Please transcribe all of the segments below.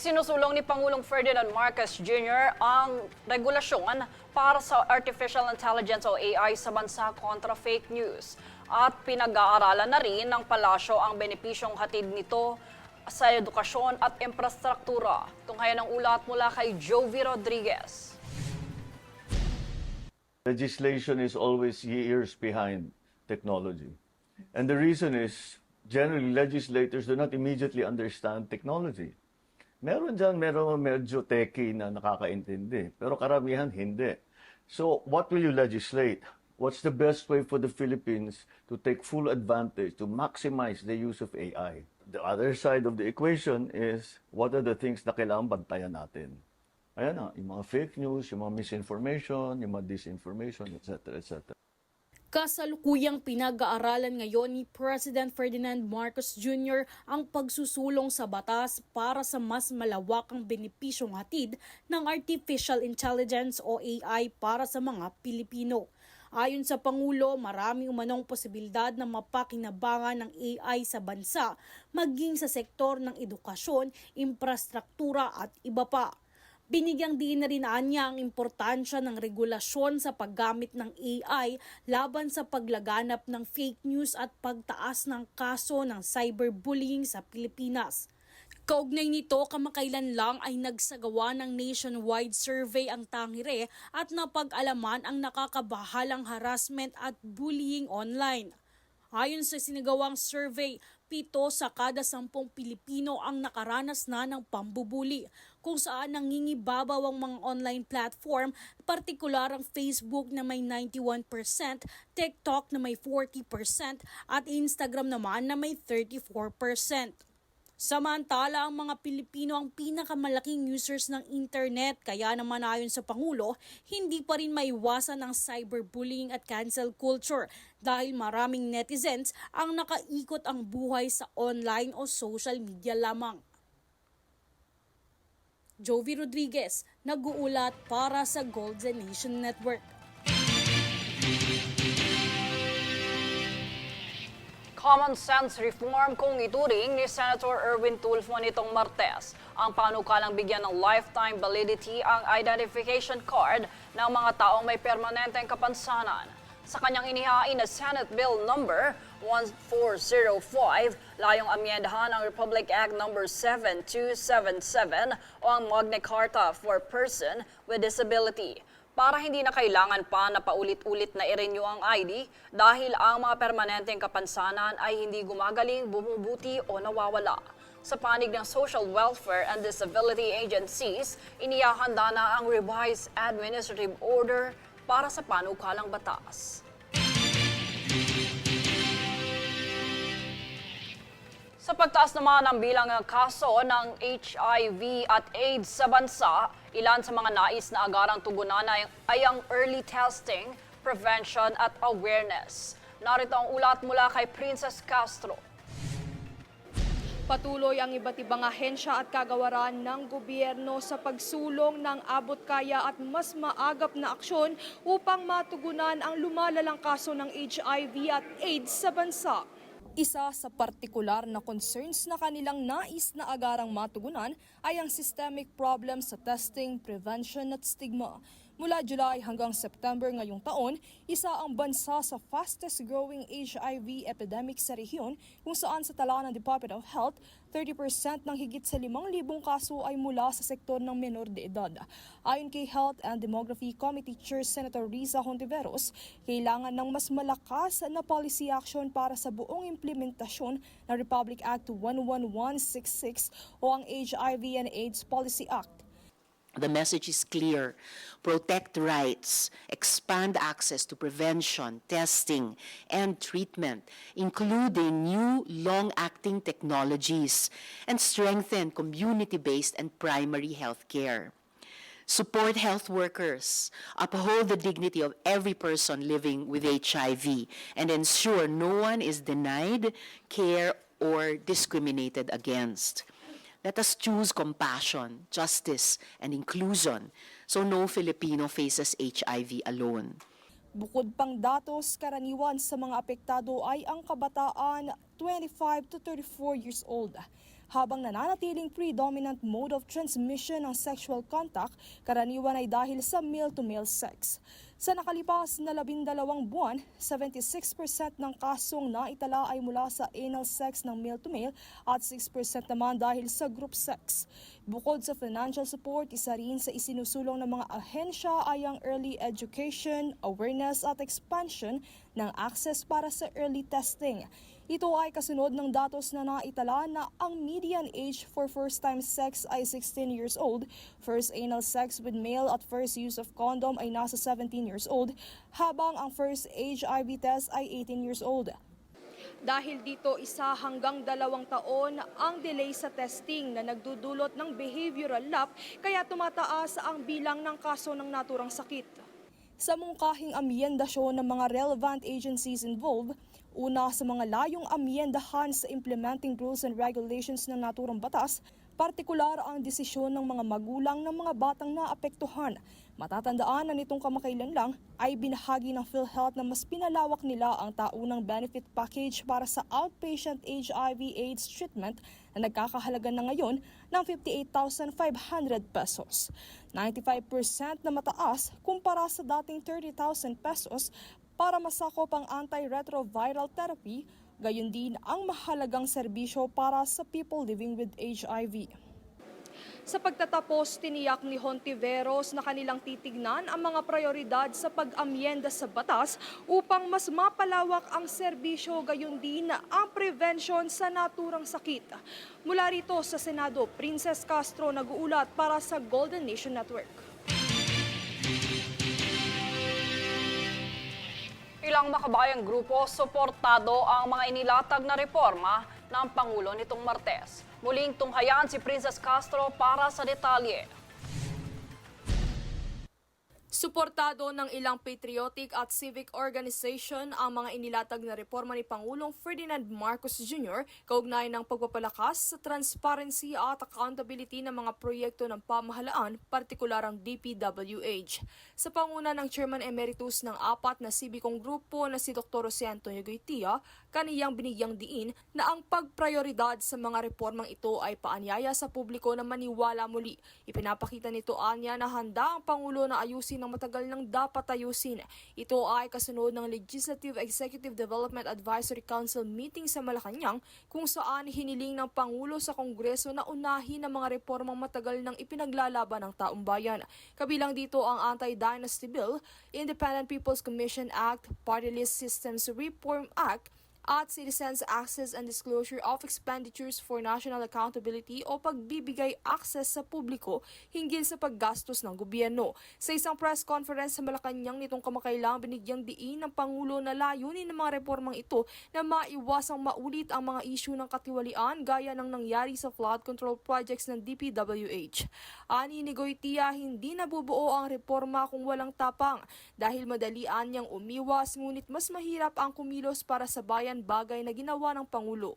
Isinusulong ni Pangulong Ferdinand Marcos Jr. ang regulasyon para sa Artificial Intelligence o AI sa bansa kontra fake news. At pinag-aaralan na rin ng palasyo ang benepisyong hatid nito sa edukasyon at infrastruktura. Tunghayan ang ulat mula kay Jovi Rodriguez. Legislation is always years behind technology. And the reason is, generally, legislators do not immediately understand technology. Meron medyo techie na nakakaintindi, pero karamihan hindi. So, what will you legislate? What's the best way for the Philippines to take full advantage, to maximize the use of AI? The other side of the equation is, what are the things na kailangan bantayan natin? Ayan na, yung mga fake news, yung mga misinformation, yung mga disinformation, etc., etc. Kasalukuyang pinag-aaralan ngayon ni President Ferdinand Marcos Jr. ang pagsusulong sa batas para sa mas malawakang benepisyong hatid ng Artificial Intelligence o AI para sa mga Pilipino. Ayon sa Pangulo, marami umanong posibilidad na mapakinabangan ng AI sa bansa, maging sa sektor ng edukasyon, infrastruktura at iba pa. Binigyang diin na rin niya ang importansya ng regulasyon sa paggamit ng AI laban sa paglaganap ng fake news at pagtaas ng kaso ng cyberbullying sa Pilipinas. Kaugnay nito, kamakailan lang ay nagsagawa ng nationwide survey ang Tangire at napag-alaman ang nakakabahalang harassment at bullying online. Ayon sa sinagawang survey, 7 sa kada 10 Pilipino ang nakaranas na ng pambubuli, kung saan nangingibabaw ang mga online platform, partikular ang Facebook na may 91%, TikTok na may 40% at Instagram naman na may 34%. Samantala, ang mga Pilipino ang pinakamalaking users ng internet, kaya naman ayon sa Pangulo, hindi pa rin maiwasan ang cyberbullying at cancel culture dahil maraming netizens ang nakaikot ang buhay sa online o social media lamang. Jovi Rodriguez, nag-uulat para sa Golden Nation Network. Common sense reform kung ituring ni Senator Erwin Tulfo nitong Martes ang panukalang bigyan ng lifetime validity ang identification card ng mga taong may permanenteng kapansanan. Sa kanyang inihain na Senate Bill number 1405, layong amyendahan ang Republic Act number 7277 o ang Magna Carta for Person with Disability, para hindi na kailangan pa na paulit-ulit na i-renew ang ID dahil ang mga permanenteng kapansanan ay hindi gumagaling, bumubuti o nawawala. Sa panig ng Social Welfare and Disability Agencies, inihahanda na ang revised administrative order para sa panukalang batas. Sa pagtaas naman ng bilang ng kaso ng HIV at AIDS sa bansa, ilan sa mga nais na agarang tugunan ay ang early testing, prevention at awareness. Narito ang ulat mula kay Princess Castro. Patuloy ang iba't ibang ahensya at kagawaran ng gobyerno sa pagsulong ng abot kaya at mas maagap na aksyon upang matugunan ang lumalalang kaso ng HIV at AIDS sa bansa. Isa sa partikular na concerns na kanilang nais na agarang matugunan ay ang systemic problem sa testing, prevention at stigma. Mula July hanggang September ngayong taon, isa ang bansa sa fastest growing HIV epidemic sa rehiyon kung saan sa tala ng Department of Health, 30% ng higit sa 5,000 kaso ay mula sa sektor ng menor de edad. Ayon kay Health and Demography Committee Chair Senator Riza Hontiveros, kailangan ng mas malakas na policy action para sa buong implementasyon ng Republic Act 11166 o ang HIV and AIDS Policy Act. The message is clear. Protect rights, expand access to prevention, testing, and treatment, including new long-acting technologies, and strengthen community-based and primary health care. Support health workers, uphold the dignity of every person living with HIV, and ensure no one is denied care or discriminated against. Let us choose compassion, justice, and inclusion so no Filipino faces HIV alone. Bukod pang datos, karaniwan sa mga apektado ay ang kabataan 25 to 34 years old. habang nananatiling predominant mode of transmission ng sexual contact, karaniwan ay dahil sa male-to-male sex. Sa nakalipas na 12 buwan, 76% ng kasong naitala ay mula sa anal sex ng male-to-male at 6% naman dahil sa group sex. Bukod sa financial support, isa rin sa isinusulong ng mga ahensya ay ang early education, awareness at expansion ng access para sa early testing. Ito ay kasunod ng datos na naitala na ang median age for first-time sex ay 16 years old, first anal sex with male at first use of condom ay nasa 17 years old, habang ang first HIV test ay 18 years old. Dahil dito, 1 hanggang 2 taon ang delay sa testing na nagdudulot ng behavioral lapse, kaya tumataas ang bilang ng kaso ng naturang sakit. Sa mungkahing amyendasyon ng mga relevant agencies involved, una sa mga layong amyendahan sa implementing rules and regulations ng naturang batas, partikular ang desisyon ng mga magulang ng mga batang naapektuhan. Matatandaan na nitong kamakailan lang ay binahagi ng PhilHealth na mas pinalawak nila ang taunang benefit package para sa outpatient HIV/AIDS treatment na nagkakahalaga na ngayon ng 58,500 pesos. 95% na mataas kumpara sa dating 30,000 pesos para masakop ang antiretroviral therapy, gayon din ang mahalagang serbisyo para sa people living with HIV. Sa pagtatapos, tiniyak ni Hontiveros na kanilang titignan ang mga prioridad sa pag-amyenda sa batas upang mas mapalawak ang serbisyo, gayon din ang prevention sa naturang sakit. Mula rito sa Senado, Princess Castro nag-uulat para sa Golden Nation Network. Ilang makabayang grupo suportado ang mga inilatag na reforma ng Pangulo nitong Martes. Muling tunghayan si Princess Castro para sa detalye. Suportado ng ilang patriotic at civic organization ang mga inilatag na reforma ni Pangulong Ferdinand Marcos Jr. kaugnay ng pagpapalakas sa transparency at accountability ng mga proyekto ng pamahalaan, partikular ang DPWH. Sa panguna ng Chairman Emeritus ng 4 na sibikong grupo na si Dr. Jose Antonio Goytia, kaniyang binigyang diin na ang pagprioridad sa mga reformang ito ay paanyaya sa publiko na maniwala muli. Ipinapakita nito anya na handa ang Pangulo na ayusin ng matagal nang dapat ayusin. Ito ay kasunod ng Legislative Executive Development Advisory Council meeting sa Malacanang kung saan hiniling ng Pangulo sa Kongreso na unahin ang mga reformang matagal nang ipinaglalaban ng taong bayan. Kabilang dito ang Anti-Dynasty Bill, Independent People's Commission Act, Party List Systems Reform Act, at Citizens Access and Disclosure of Expenditures for National Accountability o pagbibigay access sa publiko hinggil sa paggastos ng gobyerno. Sa isang press conference sa Malacanang nitong kamakailang, binigyang diin ng Pangulo na layunin ng mga reformang ito na maiwasang maulit ang mga isyu ng katiwalian gaya ng nangyari sa flood control projects ng DPWH. Ani ni Goytia, hindi nabubuo ang reforma kung walang tapang dahil madalian niyang umiwas ngunit mas mahirap ang kumilos para sa bayan, bagay na ginawa ng Pangulo.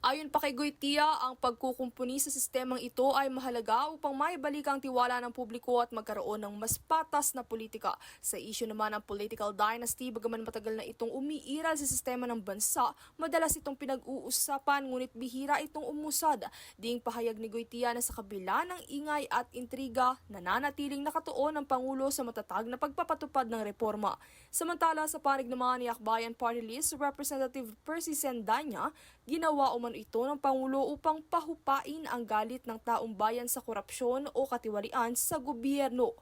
Ayon pa kay Goytia, ang pagkukumpuni sa sistemang ito ay mahalaga upang maibalik ang tiwala ng publiko at magkaroon ng mas patas na politika. Sa isyu naman ng political dynasty, bagaman matagal na itong umiiral sa sistema ng bansa, madalas itong pinag-uusapan ngunit bihira itong umusad. Ding pahayag ni Goytia na sa kabila ng ingay at intriga, nananatiling nakatuon ang Pangulo sa matatag na pagpapatupad ng reforma. Samantala, sa panig naman ni Akbayan Party List, Representative Percy Sendanya, ginawa umano ito ng Pangulo upang pahupain ang galit ng taong bayan sa korupsyon o katiwalian sa gobyerno.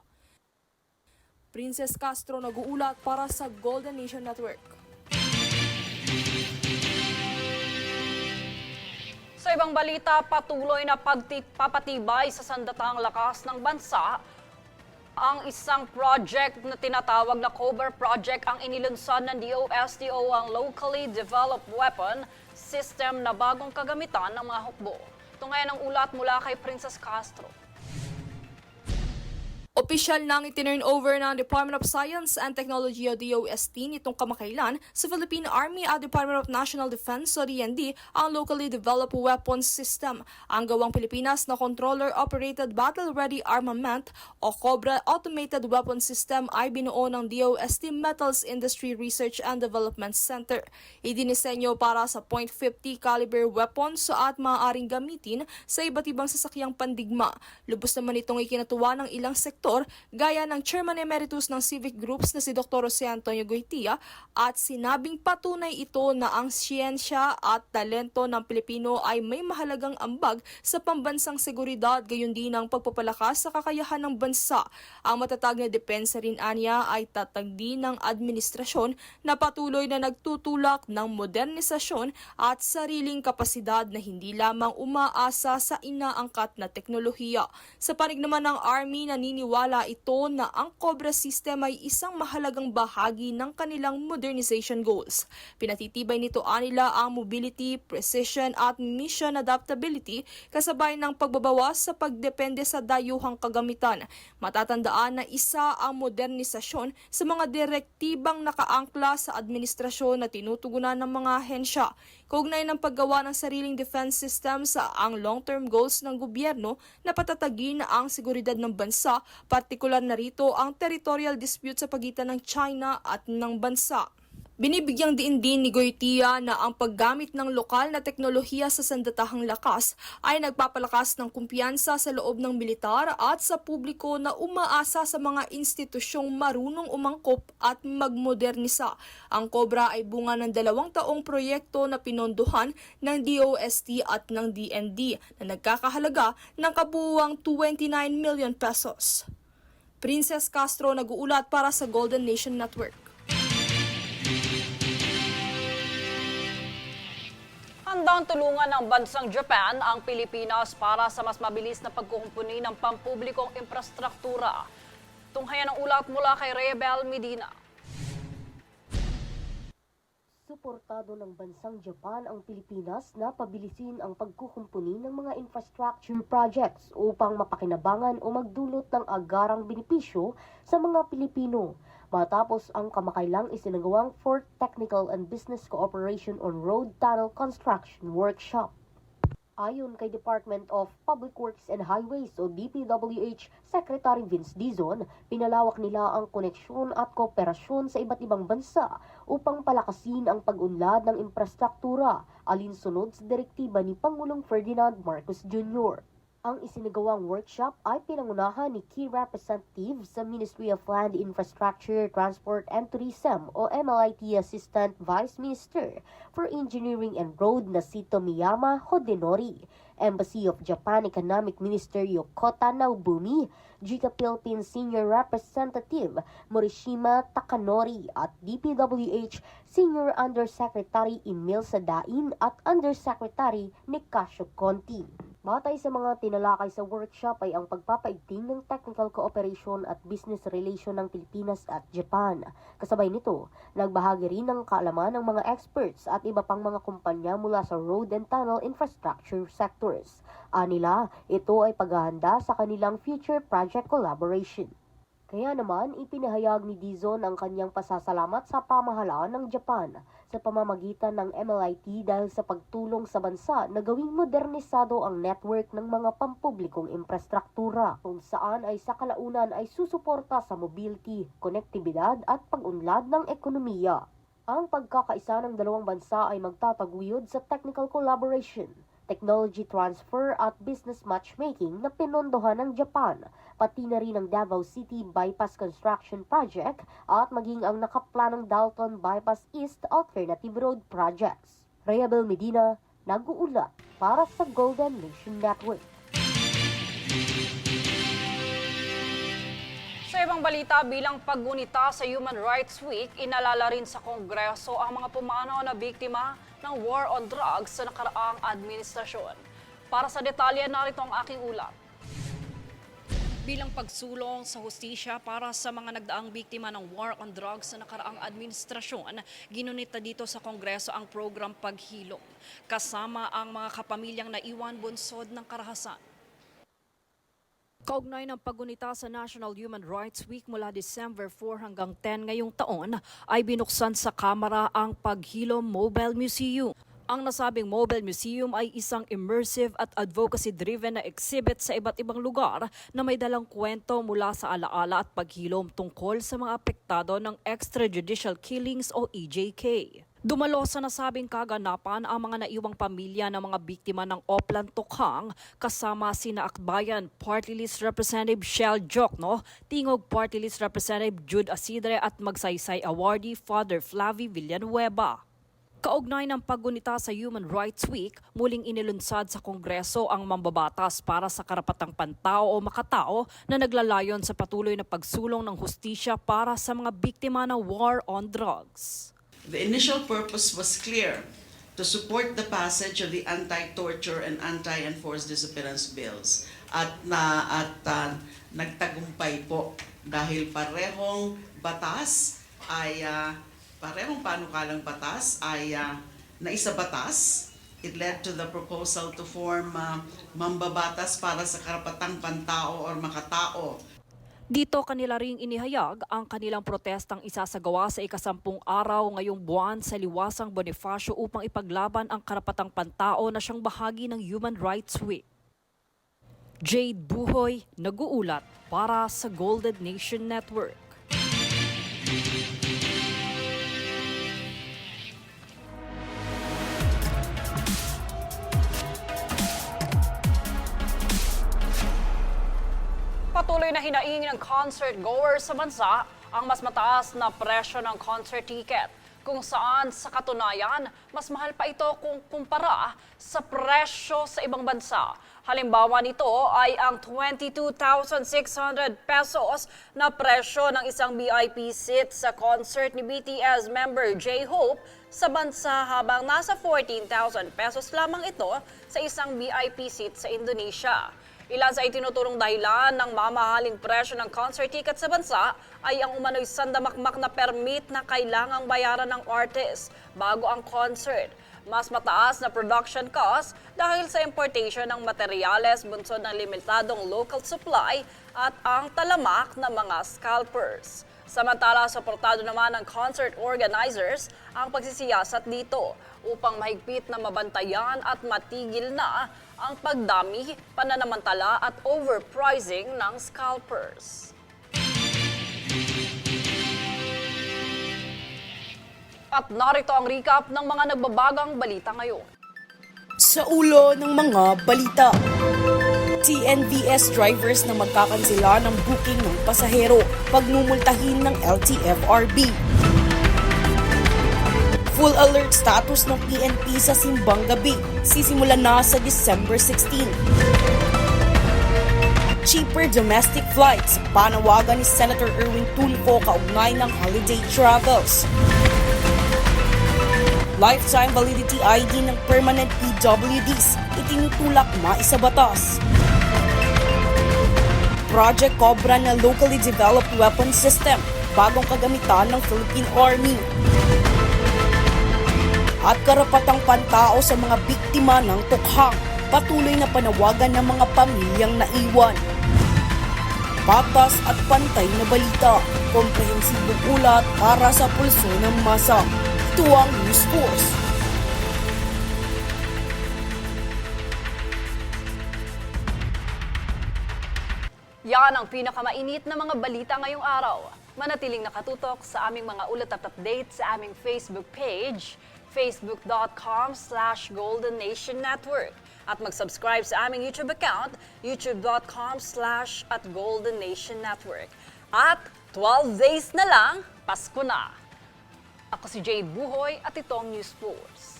Princess Castro nag-uulat para sa Golden Nation Network. Sa ibang balita, patuloy na pagpapatibay sa sandatahang lakas ng bansa ang isang project na tinatawag na COBRA Project ang inilunsad ng DOSTO, ang Locally Developed Weapon System na bagong kagamitan ng mga hukbo. Ito ngayon ang ulat mula kay Princess Castro. Opisyal nang itinurn over ng Department of Science and Technology o DOST nitong kamakailan sa Philippine Army at Department of National Defense o DND ang locally developed weapons system. Ang gawang Pilipinas na Controller-Operated Battle-Ready Armament o COBRA Automated Weapon System ay binuo ng DOST Metals Industry Research and Development Center. Idinisenyo para sa .50 caliber weapons at maaaring gamitin sa iba't ibang sasakyang pandigma. Lubos naman itong ikinatuwa ng ilang sektor gaya ng Chairman Emeritus ng Civic Groups na si Dr. Jose Antonio Goytia at sinabing patunay ito na ang siyensya at talento ng Pilipino ay may mahalagang ambag sa pambansang seguridad gayon din ang pagpapalakas sa kakayahan ng bansa. Ang matatag na depensa rin anya ay tatag din ng administrasyon na patuloy na nagtutulak ng modernisasyon at sariling kapasidad na hindi lamang umaasa sa inaangkat na teknolohiya. Sa panig naman ng Army, naniniwala ito na ang COBRA system ay isang mahalagang bahagi ng kanilang modernization goals. Pinatitibay nito anila ang mobility, precision at mission adaptability kasabay ng pagbabawas sa pagdepende sa dayuhang kagamitan. Matatandaan na isa ang modernisasyon sa mga direktibang nakaangkla sa administrasyon na tinutugunan ng mga ahensya. Kaugnay ng paggawa ng sariling defense system sa ang long-term goals ng gobyerno na patatagin ang seguridad ng bansa, partikular na rito ang territorial dispute sa pagitan ng China at ng bansa. Binibigyang diin din ni Goytia na ang paggamit ng lokal na teknolohiya sa sandatahang lakas ay nagpapalakas ng kumpiyansa sa loob ng militar at sa publiko na umaasa sa mga institusyong marunong umangkop at magmodernisa. Ang COBRA ay bunga ng 2 taong proyekto na pinondohan ng DOST at ng DND na nagkakahalaga ng kabuuang 29 million pesos. Princess Castro nag-uulat para sa Golden Nation Network. Handang tulungan ng bansang Japan ang Pilipinas para sa mas mabilis na pagkukumpuni ng pampublikong infrastruktura. Tunghayan ang ulat mula kay Rebel Medina. Suportado ng bansang Japan ang Pilipinas na pabilisin ang pagkukumpuni ng mga infrastructure projects upang mapakinabangan o magdulot ng agarang benepisyo sa mga Pilipino. Matapos ang kamakailang isinagawang 4th Technical and Business Cooperation on Road Tunnel Construction Workshop. Ayon kay Department of Public Works and Highways o DPWH Secretary Vince Dizon, pinalawak nila ang koneksyon at kooperasyon sa iba't ibang bansa upang palakasin ang pag-unlad ng infrastruktura alinsunod sa direktiba ni Pangulong Ferdinand Marcos Jr. Ang isinagawang workshop ay pinangunahan ni Key Representative sa Ministry of Land, Infrastructure, Transport and Tourism o MLIT Assistant Vice Minister for Engineering and Road na si Tomiyama Hodenori, Embassy of Japan Economic Minister Yokota Naobumi, JICA Philippines Senior Representative Morishima Takanori at DPWH Senior Undersecretary Emil Sadain at Undersecretary Nicasio Conti. Batay sa mga tinalakay sa workshop ay ang pagpapaigting ng technical cooperation at business relation ng Pilipinas at Japan. Kasabay nito, nagbahagi rin ng kaalaman ng mga experts at iba pang mga kumpanya mula sa road and tunnel infrastructure sectors. Anila, ito ay paghahanda sa kanilang future project collaboration. Kaya naman, ipinahayag ni Dizon ang kanyang pasasalamat sa pamahalaan ng Japan sa pamamagitan ng MLIT dahil sa pagtulong sa bansa na gawing modernisado ang network ng mga pampublikong infrastruktura kung saan ay sa kalaunan ay susuporta sa mobility, konektibidad at pag-unlad ng ekonomiya. Ang pagkakaisa ng dalawang bansa ay magtataguyod sa technical collaboration, technology transfer at business matchmaking na pinondohan ng Japan, pati na rin ang Davao City Bypass Construction Project at maging ang nakaplanong Dalton Bypass East Alternative Road Projects. Rebel Medina, nag-uulat para sa Golden Nation Network. Sa ibang balita, bilang paggunita sa Human Rights Week, inalala rin sa Kongreso ang mga pumanaw na biktima ng war on drugs sa nakaraang administrasyon. Para sa detalye, narito ang aking ulat. Bilang pagsulong sa hustisya para sa mga nagdaang biktima ng war on drugs sa nakaraang administrasyon, ginunita dito sa Kongreso ang program Paghilom, kasama ang mga kapamilyang naiwan bunsod ng karahasan. Kaugnay ng paggunita sa National Human Rights Week mula December 4 hanggang 10 ngayong taon ay binuksan sa Kamara ang Paghilom Mobile Museum. Ang nasabing Mobile Museum ay isang immersive at advocacy-driven na exhibit sa iba't ibang lugar na may dalang kwento mula sa alaala at paghilom tungkol sa mga apektado ng extrajudicial killings o EJK. Dumalo sa nasabing kaganapan ang mga naiwang pamilya ng mga biktima ng Oplan Tokhang kasama sina Akbayan Party List Representative Shell Jokno, Tingog Party List Representative Jude Asidre at Magsaysay Awardee Father Flavie Villanueva. Kaugnay ng paggunita sa Human Rights Week, muling inilunsad sa Kongreso ang mambabatas para sa karapatang pantao o makatao na naglalayon sa patuloy na pagsulong ng hustisya para sa mga biktima ng war on drugs. The initial purpose was clear, to support the passage of the anti-torture and anti-enforced disappearance bills. At nagtagumpay po dahil parehong panukalang batas ay naisabatas. It led to the proposal to form mambabatas para sa karapatang pantao or makatao. Dito kanila ring inihayag ang kanilang protestang isasagawa sa ika-10 araw ngayong buwan sa Liwasang Bonifacio upang ipaglaban ang karapatang pantao na siyang bahagi ng Human Rights Week. Jade Buhoy, nag-uulat para sa Golden Nation Network. Patuloy na hinaing ng concert goers sa bansa ang mas mataas na presyo ng concert ticket, kung saan sa katunayan mas mahal pa ito kung kumpara sa presyo sa ibang bansa. Halimbawa nito ay ang 22,600 pesos na presyo ng isang VIP seat sa concert ni BTS member J-Hope sa bansa, habang nasa 14,000 pesos lamang ito sa isang VIP seat sa Indonesia. Ilan sa itinuturong dahilan ng mamahaling presyo ng concert ticket sa bansa ay ang umano'y sandamakmak na permit na kailangang bayaran ng artist bago ang concert. Mas mataas na production cost dahil sa importation ng materyales bunsod ng limitadong local supply at ang talamak ng mga scalpers. Samantala, suportado naman ng concert organizers ang pagsisiyasat dito upang mahigpit na mabantayan at matigil na ang pagdami, pananamantala at overpricing ng scalpers. At narito ang recap ng mga nagbabagang balita ngayon. Sa ulo ng mga balita, TNVS drivers na magkakansela ng booking ng pasahero, pagmumultahin ng LTFRB. Full alert status ng PNP sa Simbang Gabi, sisimulan na sa December 16. Cheaper domestic flights, panawagan ni Senator Erwin Tulfo kaugnay ng holiday travels. Lifetime validity ID ng permanent PWDs, itinutulak maisabatas. Project Cobra na locally developed weapon system, bagong kagamitan ng Philippine Army. At karapatang pantao sa mga biktima ng tukhang, patuloy na panawagan ng mga pamilyang naiwan. Patas at pantay na balita, komprehensibong ulat para sa pulso ng masa. Ito ang News Force. Yan ang pinakamainit na mga balita ngayong araw. Manatiling nakatutok sa aming mga ulat at update sa aming Facebook page, facebook.com/Golden Nation Network. At mag-subscribe sa aming YouTube account, youtube.com/@Golden Nation Network. At 12 days na lang, Pasko na. Ako si Jade Buhoy at ito ang News Force.